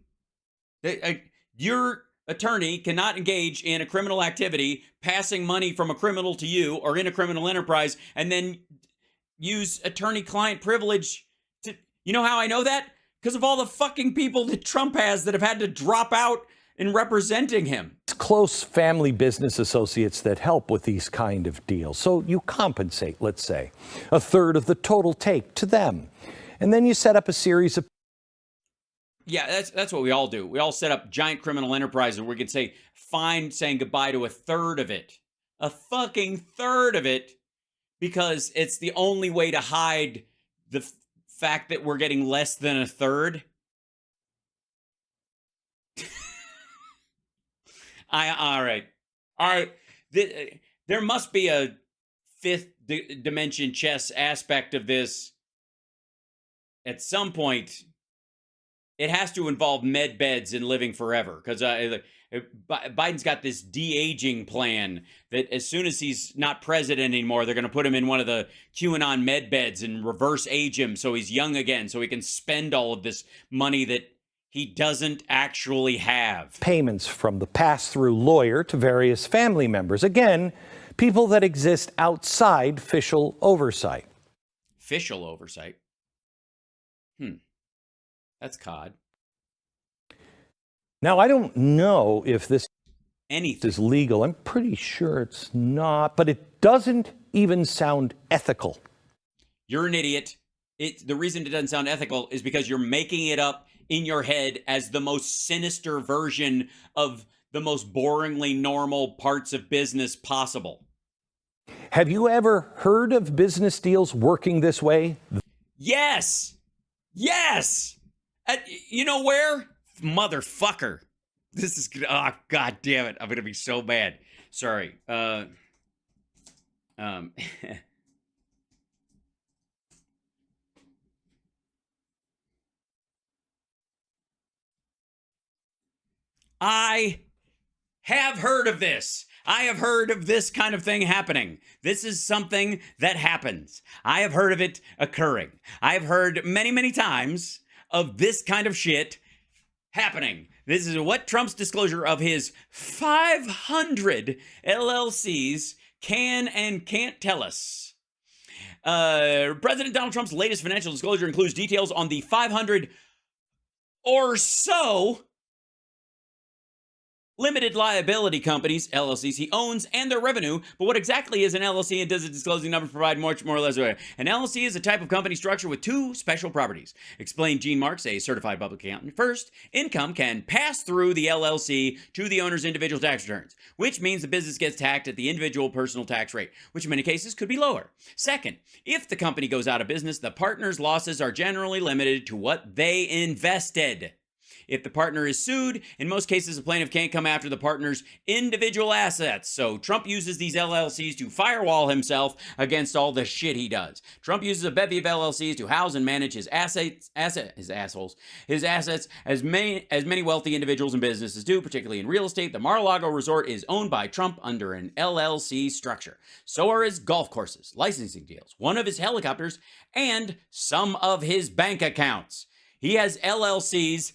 Your attorney cannot engage in a criminal activity, passing money from a criminal to you or in a criminal enterprise, and then use attorney-client privilege to... You know how I know that? Because of all the fucking people that Trump has that have had to drop out in representing him. Close family business associates that help with these kind of deals. So you compensate, let's say, a third of the total take to them. And then you set up a series of... Yeah, that's what we all do. We all set up giant criminal enterprises where we can say, fine, saying goodbye to a third of it. A fucking third of it, because it's the only way to hide the fact that we're getting less than a third. All right. There must be a fifth dimension chess aspect of this. At some point, it has to involve med beds and living forever. Because Biden's got this de-aging plan that as soon as he's not president anymore, they're going to put him in one of the QAnon med beds and reverse age him so he's young again, so he can spend all of this money that he doesn't actually have. Payments from the pass-through lawyer to various family members. Again, people that exist outside official oversight. Official oversight? That's cod. Now, I don't know if this Anything is legal. I'm pretty sure it's not, but it doesn't even sound ethical. You're an idiot. The reason it doesn't sound ethical is because you're making it up in your head as the most sinister version of the most boringly normal parts of business possible. Have you ever heard of business deals working this way? Yes. Yes. You know where? Motherfucker. This is, oh, God damn it. I'm going to be so mad. Sorry. I have heard of this. I have heard of this kind of thing happening. This is something that happens. I have heard of it occurring. I've heard many, many times of this kind of shit happening. This is what Trump's disclosure of his 500 LLCs can and can't tell us. President Donald Trump's latest financial disclosure includes details on the 500 or so limited liability companies, LLCs, he owns and their revenue. But what exactly is an LLC, and does it disclosing numbers provide much more or less? An LLC is a type of company structure with two special properties. Explained Gene Marks, a certified public accountant. First, income can pass through the LLC to the owner's individual tax returns, which means the business gets taxed at the individual personal tax rate, which in many cases could be lower. Second, if the company goes out of business, the partner's losses are generally limited to what they invested. If the partner is sued, in most cases, the plaintiff can't come after the partner's individual assets. So Trump uses these LLCs to firewall himself against all the shit he does. Trump uses a bevy of LLCs to house and manage his assets as many wealthy individuals and businesses do, particularly in real estate. The Mar-a-Lago resort is owned by Trump under an LLC structure. So are his golf courses, licensing deals, one of his helicopters, and some of his bank accounts. He has LLCs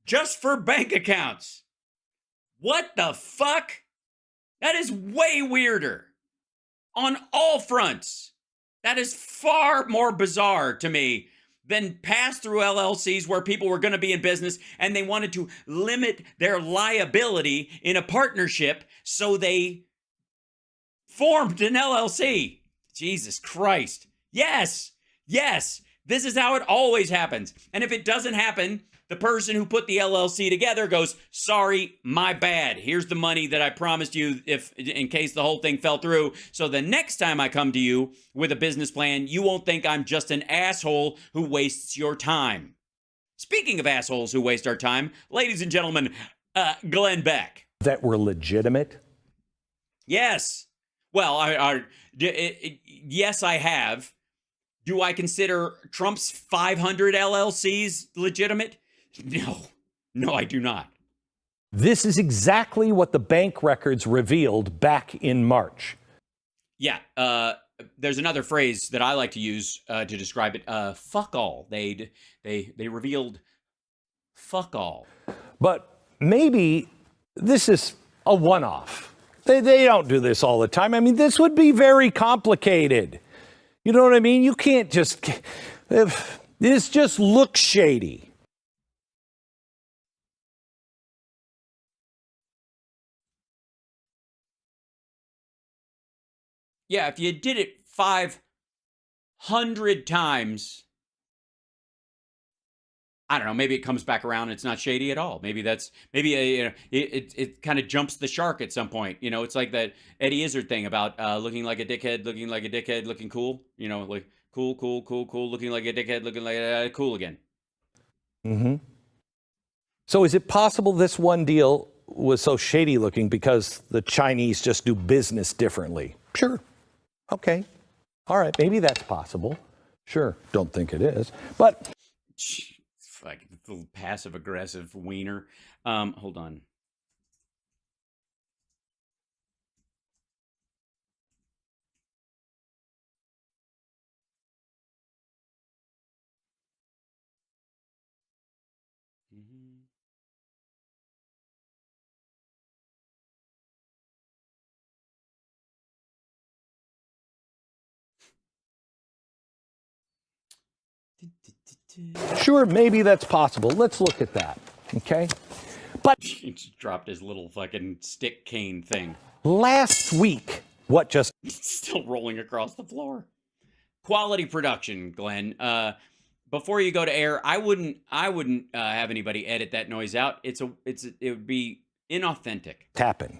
just for bank accounts. What the fuck? That is way weirder. On all fronts. That is far more bizarre to me than pass-through LLCs where people were going to be in business and they wanted to limit their liability in a partnership, so they formed an LLC. Jesus Christ. Yes. This is how it always happens. And if it doesn't happen, the person who put the LLC together goes, sorry, my bad. Here's the money that I promised you in case the whole thing fell through. So the next time I come to you with a business plan, you won't think I'm just an asshole who wastes your time. Speaking of assholes who waste our time, ladies and gentlemen, Glenn Beck. That were legitimate? Yes. Well, yes, I have. Do I consider Trump's 500 LLCs legitimate? No, I do not. This is exactly what the bank records revealed back in March. Yeah, there's another phrase that I like to use to describe it. Fuck all. They revealed fuck all. But maybe this is a one-off. They don't do this all the time. I mean, this would be very complicated. You know what I mean? You can't just... This just looks shady. Yeah, if you did it 500 times, I don't know, maybe it comes back around and it's not shady at all. Maybe it kind of jumps the shark at some point. You know, it's like that Eddie Izzard thing about looking like a dickhead, looking cool. You know, like cool, looking like a dickhead, looking like cool again. Mm-hmm. So is it possible this one deal was so shady looking because the Chinese just do business differently? Sure. Okay. All right. Maybe that's possible. Sure. Don't think it is. But Like little passive aggressive wiener. Hold on. Sure, maybe that's possible. Let's look at that, okay? But He just dropped his little fucking stick cane thing. last week, what just Still rolling across the floor. Quality production, Glenn. Before you go to air, I wouldn't have anybody edit that noise out. It would be inauthentic. happened?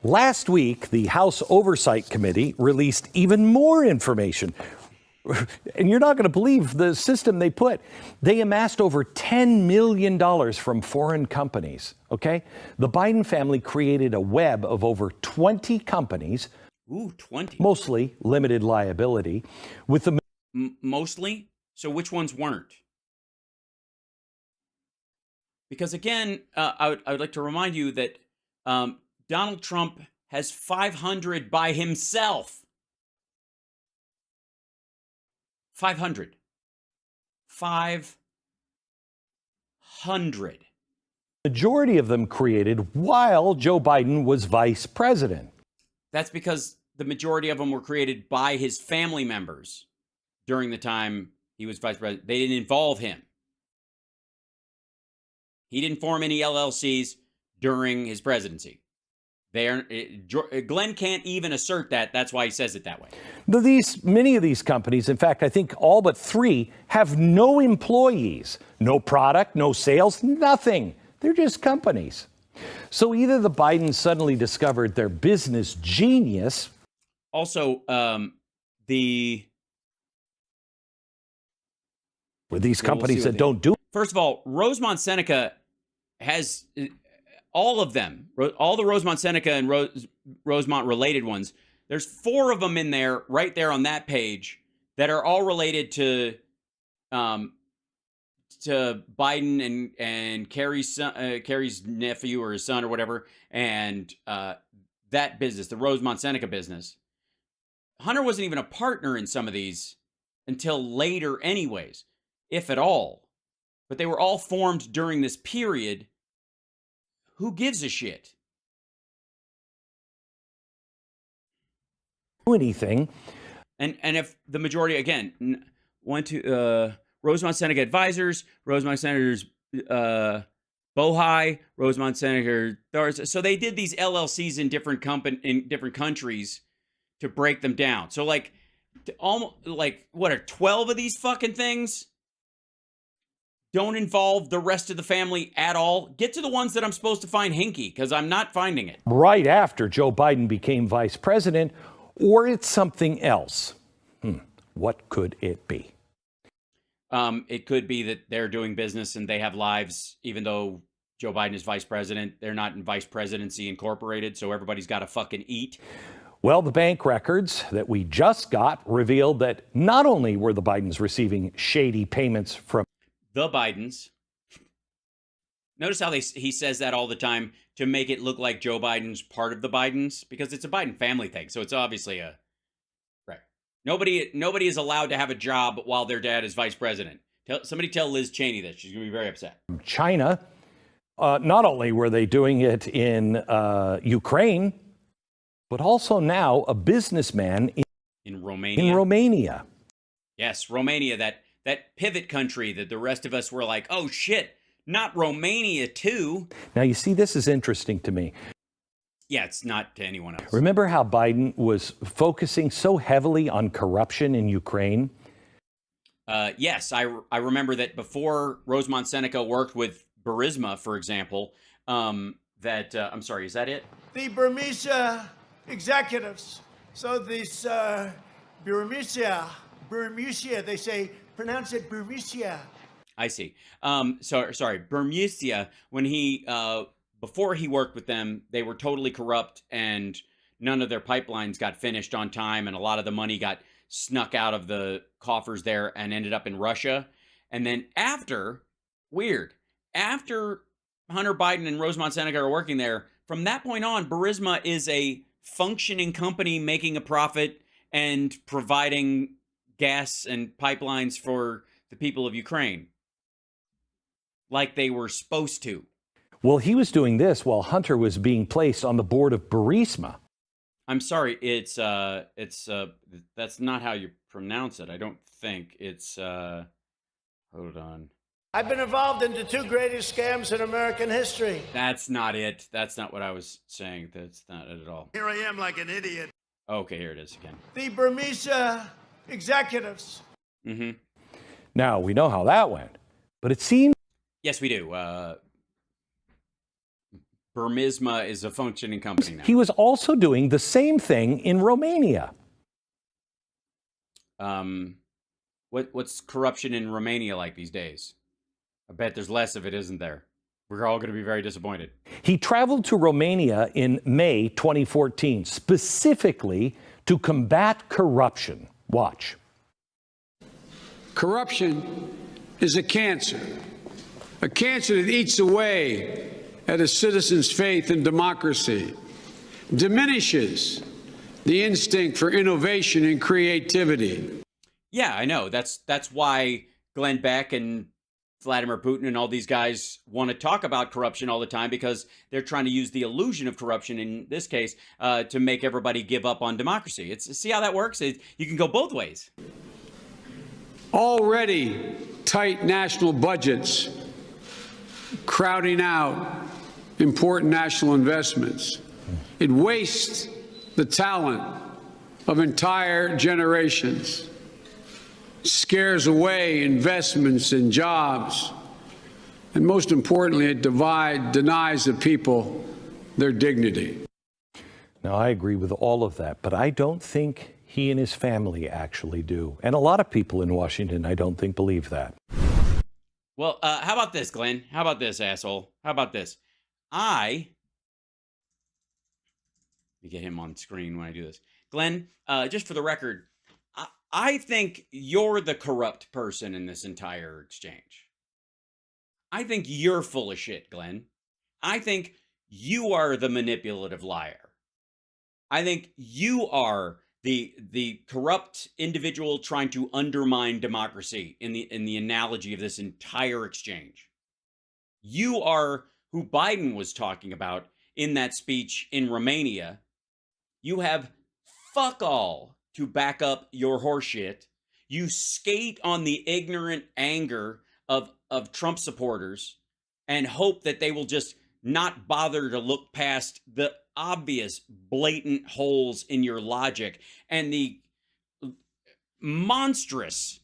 Last week, the House Oversight Committee released even more information. And you're not going to believe the system they put. They amassed over $10 million from foreign companies, okay? The Biden family created a web of over 20 companies. Ooh, 20. Mostly limited liability, with the Mostly? So which ones weren't? Because again, I would like to remind you that Donald Trump has 500 by himself. 500. 500. majority of them created while Joe Biden was vice president. That's because the majority of them were created by his family members during the time he was vice president. They didn't involve him. He didn't form any LLCs during his presidency. Glenn can't even assert that. That's why he says it that way. Many of these companies, in fact, I think all but 3, have no employees, no product, no sales, nothing. They're just companies. So either the Bidens suddenly discovered their business genius. Also, with these companies that don't do. First of all, Rosemont Seneca has all of them, all the Rosemont Seneca and Rosemont related ones. There's 4 of them in there, right there on that page, that are all related to Biden and Kerry's nephew or his son or whatever, and that business, the Rosemont Seneca business. Hunter wasn't even a partner in some of these until later anyways, if at all. But they were all formed during this period. Who gives a shit? Anything. And if the majority, again, went to Rosemont Seneca Advisors, Rosemont Senators Bohai, Rosemont Senator Thars. So they did these LLCs in different countries to break them down. So like what are 12 of these fucking things? Don't involve the rest of the family at all. Get to the ones that I'm supposed to find hinky, because I'm not finding it. Right after Joe Biden became vice president, or it's something else. What could it be? It could be that they're doing business and they have lives, even though Joe Biden is vice president. They're not in Vice Presidency Incorporated, so everybody's got to fucking eat. Well, the bank records that we just got revealed that not only were the Bidens receiving shady payments from the Bidens. Notice how he says that all the time to make it look like Joe Biden's part of the Bidens, because it's a Biden family thing. So it's obviously right. Nobody is allowed to have a job while their dad is vice president. Somebody tell Liz Cheney that. She's going to be very upset. China. Not only were they doing it in Ukraine, but also now a businessman in Romania. In Romania. Yes, Romania, that pivot country that the rest of us were like, oh shit, not Romania too. Now, you see, this is interesting to me. Yeah, it's not to anyone else. Remember how Biden was focusing so heavily on corruption in Ukraine? Yes, I remember that before Rosemont Seneca worked with Burisma, for example, I'm sorry, is that it? The Burmese executives. So this Burmese, they say, pronounce it Burmese. I see. Sorry, Burmese, when he, before he worked with them, they were totally corrupt and none of their pipelines got finished on time. And a lot of the money got snuck out of the coffers there and ended up in Russia. And then after Hunter Biden and Rosemont Seneca are working there, from that point on, Burisma is a functioning company making a profit and providing gas and pipelines for the people of Ukraine, like they were supposed to. Well, he was doing this while Hunter was being placed on the board of Burisma. I'm sorry, it's that's not how you pronounce it. I don't think it's Hold on. I've been involved in the two greatest scams in American history. That's not it. That's not what I was saying. That's not it at all. Here I am like an idiot. Okay, here it is again. The Burmese executives. Mm-hmm. Now, we know how that went, but it seems Yes, we do. Burmisma is a functioning company now. he was also doing the same thing in Romania. What's corruption in Romania like these days? I bet there's less of it, isn't there? We're all going to be very disappointed. He traveled to Romania in May 2014, specifically to combat corruption. Watch. Corruption is a cancer that eats away at a citizen's faith in democracy, diminishes the instinct for innovation and creativity. Yeah, I know. That's why Glenn Beck and Vladimir Putin and all these guys want to talk about corruption all the time, because they're trying to use the illusion of corruption in this case to make everybody give up on democracy. See how that works? You can go both ways. Already tight national budgets crowding out important national investments. It wastes the talent of entire generations, scares away investments and jobs, and most importantly, it denies the people their dignity. Now, I agree with all of that, but I don't think he and his family actually do. And a lot of people in Washington, I don't think, believe that. Well, how about this, Glenn? How about this, asshole? How about this? Let me get him on screen when I do this. Glenn, just for the record, I think you're the corrupt person in this entire exchange. I think you're full of shit, Glenn. I think you are the manipulative liar. I think you are the corrupt individual trying to undermine democracy in the analogy of this entire exchange. You are who Biden was talking about in that speech in Romania. You have fuck all to back up your horseshit. You skate on the ignorant anger of Trump supporters and hope that they will just not bother to look past the obvious blatant holes in your logic and the monstrous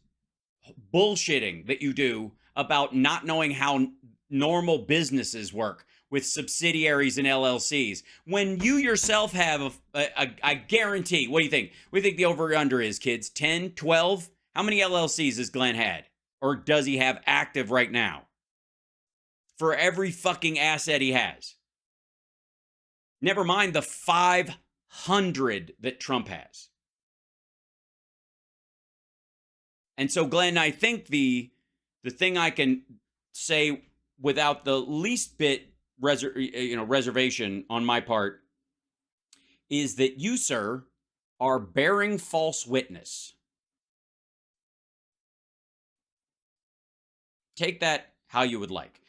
bullshitting that you do about not knowing how normal businesses work with subsidiaries and LLCs, when you yourself have I guarantee, what do you think? What do you think the over-under is, kids? 10, 12? How many LLCs has Glenn had? Or does he have active right now? For every fucking asset he has. Never mind the 500 that Trump has. And so, Glenn, I think the thing I can say without the least bit reservation on my part is that you, sir, are bearing false witness. Take that how you would like.